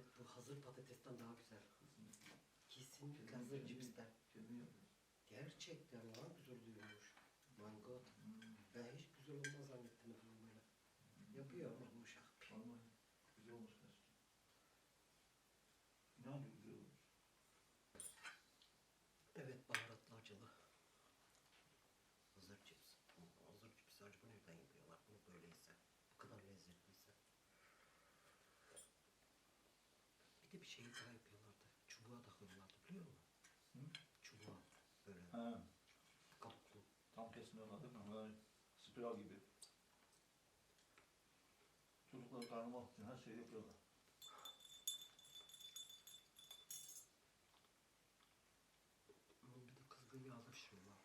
Evet, bu hazır patatesten daha güzel. Kesinlikle. Kesinlikle hazır cipsten. Kendin yapıyorsun. Gerçekten daha güzel oluyormuş. My God. Ben hiç güzel olmaz zannettim böyle. Yapıyor ama yumuşak. Vallahi güzel olmuş gerçekten. İnan çok güzel olmuş. Evet, baharatlı acılı. Hazır cips. Hazır cips acaba nereden yapıyorlar bunu böyleyse? Bu kadar lezzetliyse. Bir de bir şey daha yapıyorlardı. Çubuğa takıyorlardı biliyor musun? Hı? Çubuğa böyle Ha, kaplı. tam kesmiyorlar değil mi? Böyle spiral gibi. Çocukları karnımak için her şeyi yapıyorlar. Bir de kızgın yağ pişiriyorlar.